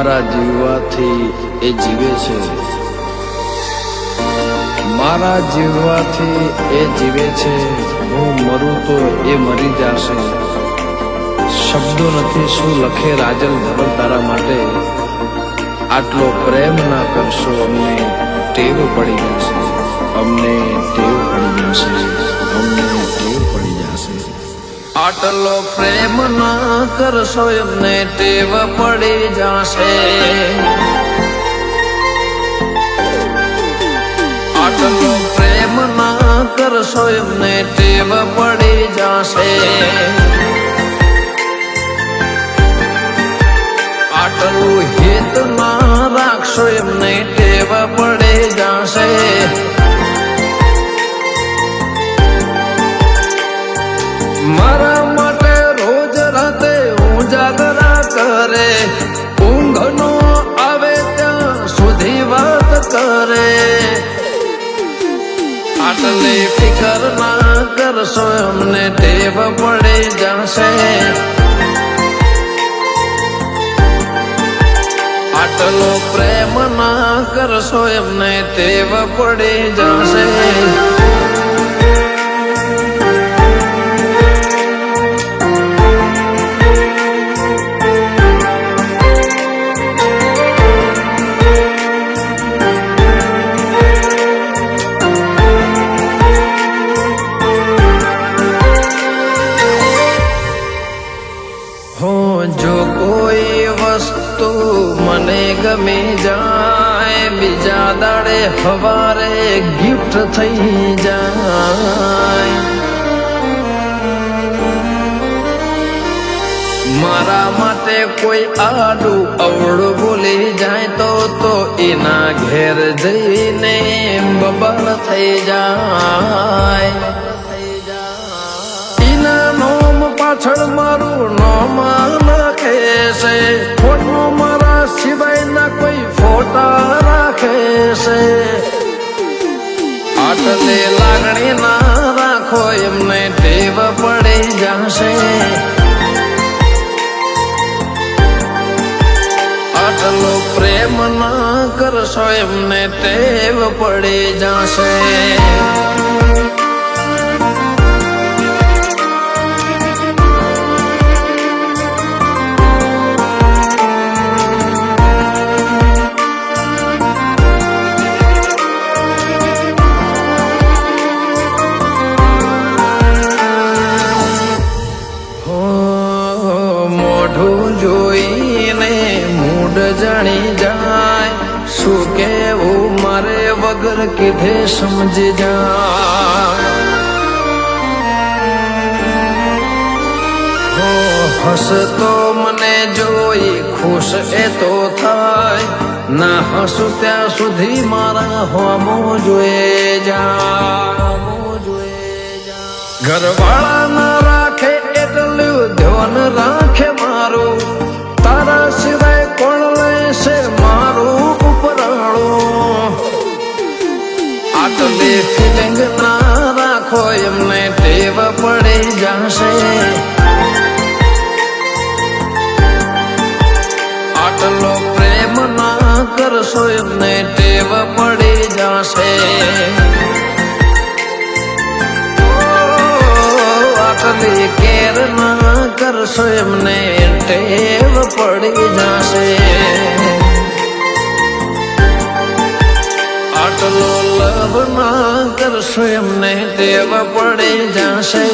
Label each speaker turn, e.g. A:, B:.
A: મારા જીવવાથી એ જીવે છે, મારા જીવવાથી એ જીવે છે. હું મરું તો એ મરી જશે. શબ્દો નથી શું લખે રાજલ ધવલ તારા માટે. આટલો પ્રેમ ના કરશો અમને ટેવ પડી જશે, અમને ટેવ પડી જશે, અમને ટેવ પડી જશે. આટલો પ્રેમ ના કરશો એમને ટેવ પડી જશે. આટલો પ્રેમ ના કરશો એમને ટેવ પડી જશે. આટલું હિત ના રાખશો એમને ટેવ પડી જશે. મારા માટે રોજ રાતે ઉજાગરા કરે, ઊંઘ નો આવે ત્યાં સુધી વાત કરે. આટલી ફિકર ના કરશો એમને ટેવ પડી જશે. આટલો પ્રેમ ના કરશો એમને ટેવ પડી જશે. જો કોઈ વસ્તુ મને ગમી જાય, બીજા દાડે હવારે ગિફ્ટ થઈ જાય. મારા માટે કોઈ આડું અવળું બોલી જાય તો એના ઘેર જઈને બબાલ થઈ જાય. એના નોમ પાછળ મારું નોમ નાખે છે, ફોટો મારા સિવાય ના કોઈ ફોટા રાખે છે. આટલી લાગણી ના રાખો એમને ટેવ પડી જશે. આટલો પ્રેમ ના કરશો એમને ટેવ પડી જશે. મોઢું જોઈને મૂડ જાણી જાય, શું કેવું મારે વગર કીધે સમજી જાય. હસતો મને જોઈ ખુશ એ તો થાય, ના હસું ત્યાં સુધી મારા હોમો જોઈ જાય. ઘરવાળા ના રાખે એટલું ધ્યાન રાખે મારું, તારા સિવાય કોણ લેશે મારું ઉપરાણું. આટલી ફિલિંગ ના રાખો એમને ટેવ પડી જશે. આટલો પ્રેમ ના કરશો એમને ટેવ પડી જશે. આટલી કેર ના કરશો એમને ટેવ પડી જશે. આટલો લવ ના કરશો એમને ટેવ પડી જશે.